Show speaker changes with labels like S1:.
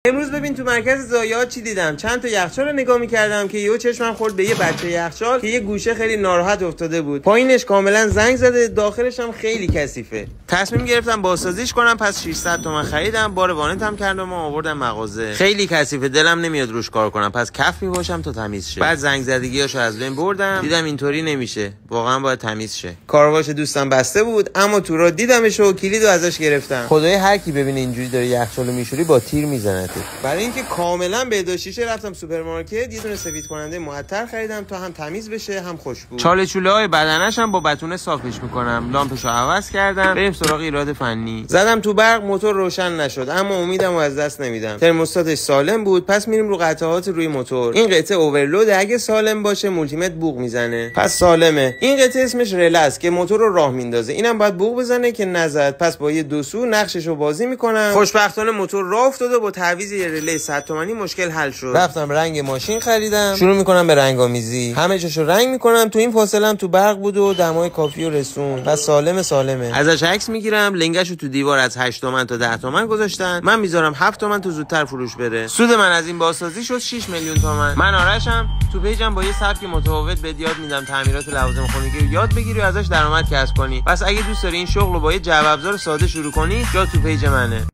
S1: امروز ببین تو مرکز ضایعات چی دیدم. چند تا یخچال رو نگاه می‌کردم که یهو چشمم خورد به یه بچه یخچال که یه گوشه خیلی ناراحت افتاده بود. پایینش کاملا زنگ زده، داخلش هم خیلی کثیفه. تصمیم گرفتم بازسازیش کنم، پس 600 تومن خریدم، بار وانت هم کردم و آوردم مغازه. خیلی کثیفه، دلم نمیاد روش کار کنم، پس کف می‌پاشم تا تمیز شه. بعد زنگ زدگیاشو از بین بردم، دیدم اینطوری نمیشه، واقعا باید تمیز شه. کارواش دوستم بسته بود، اما تو راه دیدمش و کلیدو ازش گرفتم. خدای هر کی ببینه اینجوری داره یخچالو میشوری با تیر میزنه. برای اینکه کاملا بهداشتیشه رفتم سوپرمارکت، یه دونه سفید کننده معطر خریدم تا هم تمیز بشه هم خوشبو. چاله چوله های بدنش هم با بتونه صافش میکنم. لامپشو عوض کردم، بریم سراغ ایراد فنی. زدم تو برق، موتور روشن نشد، اما امیدمو از دست نمیدم. ترموستاتش سالم بود، پس میریم رو قطعات روی موتور. این قطعه اورلود، اگه سالم باشه مولتیمت بوق میزنه، پس سالمه. این قطعه اسمش رله است که موتور رو راه میندازه، اینم باید بوق بزنه که نزد، پس با یه دو سو نقششو بازی میکنم. خوشبختانه موتور راه افتاد و با تعویض رله 100 تومانی مشکل حل شد. رفتم رنگ ماشین خریدم، شروع میکنم به رنگ‌آمیزی، همه جاشو رنگ میکنم. تو این فاصله هم تو برق بود و دمای کافی و رسون، پس سالمه. ازش عکس میگیرم، لنگشو تو دیوار از 8 تومن تا 10 تومن گذاشتن، من میذارم 7 تومن تو زودتر فروش بره. سود من از این بازسازی شد 6 میلیون تومن. من آرشم، تو پیجم با یه سبک متفاوت بهت یاد میدم تعمیرات لوازم خونگی رو یاد بگیری و ازش درآمد کسب کنی. پس اگه دوست داری این شغل رو با یه جعبه ابزار ساده شروع کنی، جا تو پیج منه.